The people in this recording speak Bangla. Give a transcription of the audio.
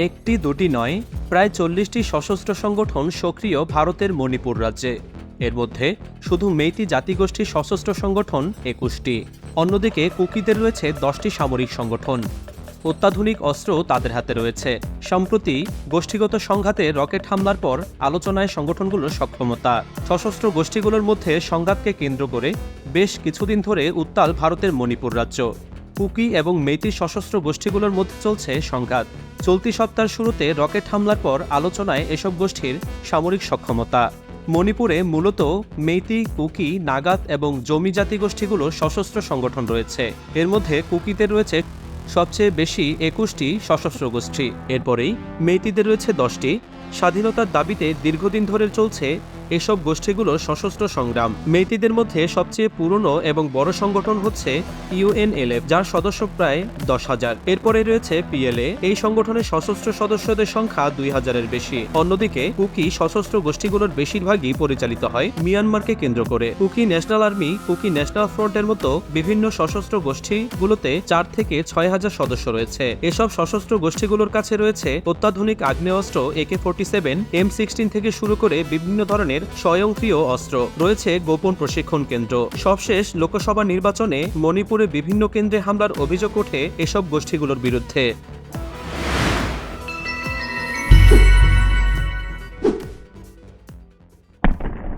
একটি দুটি নয়, প্রায় 40টি সশস্ত্র সংগঠন সক্রিয় ভারতের মণিপুর রাজ্যে। এর মধ্যে শুধু মেইতি জাতিগোষ্ঠীর সশস্ত্র সংগঠন 21টি। অন্যদিকে কুকিদের রয়েছে 10টি সামরিক সংগঠন। অত্যাধুনিক অস্ত্র তাদের হাতে রয়েছে। সম্প্রতি গোষ্ঠীগত সংঘাতে রকেট হামলার পর আলোচনায় সংগঠনগুলোর সক্ষমতা। সশস্ত্র গোষ্ঠীগুলোর মধ্যে সংঘাতকে কেন্দ্র করে বেশ কিছুদিন ধরে উত্তাল ভারতের মণিপুর রাজ্য। কুকি এবং মেইতি সশস্ত্র গোষ্ঠীগুলোর মধ্যে চলছে সংঘাত। চলতি সপ্তাহের শুরুতে রকেট হামলার পর আলোচনায় এসব গোষ্ঠীর সামরিক সক্ষমতা। মণিপুরে মূলত মেইতি, কুকি, নাগাত এবং জমি জাতিগোষ্ঠীগুলোর সশস্ত্র সংগঠন রয়েছে। এর মধ্যে কুকিদের রয়েছে সবচেয়ে বেশি 21টি সশস্ত্র গোষ্ঠী। এরপরেই মেইতিদের রয়েছে 10টি। স্বাধীনতার দাবিতে দীর্ঘদিন ধরে চলছে এসব গোষ্ঠীগুলোর সশস্ত্র সংগ্রাম। মেইতিদের মধ্যে সবচেয়ে পুরনো এবং বড় সংগঠন হচ্ছে ইউএনএলএফ, যার সদস্য প্রায় 10,000। এরপরে রয়েছে পিএলএ। এই সংগঠনের সশস্ত্র সদস্যদের সংখ্যা 2,000-এর বেশি। অন্যদিকে কুকি সশস্ত্র গোষ্ঠীগুলোর বেশিরভাগই পরিচালিত হয় মিয়ানমারকে কেন্দ্র করে। Kuki National Army, Kuki National ফ্রন্টের মতো বিভিন্ন সশস্ত্র গোষ্ঠীগুলোতে 4 থেকে 6,000 সদস্য রয়েছে। এসব সশস্ত্র গোষ্ঠীগুলোর কাছে রয়েছে অত্যাধুনিক আগ্নেয়াস্ত্র AK-47, M16 থেকে শুরু করে বিভিন্ন ধরনের স্বয়ংক্রিয় অস্ত্র। রয়েছে গোপন প্রশিক্ষণ কেন্দ্র। সবশেষ লোকসভা নির্বাচনে মণিপুরে বিভিন্ন কেন্দ্রে হামলার অভিযোগ ওঠে এসব গোষ্ঠীগুলোর বিরুদ্ধে।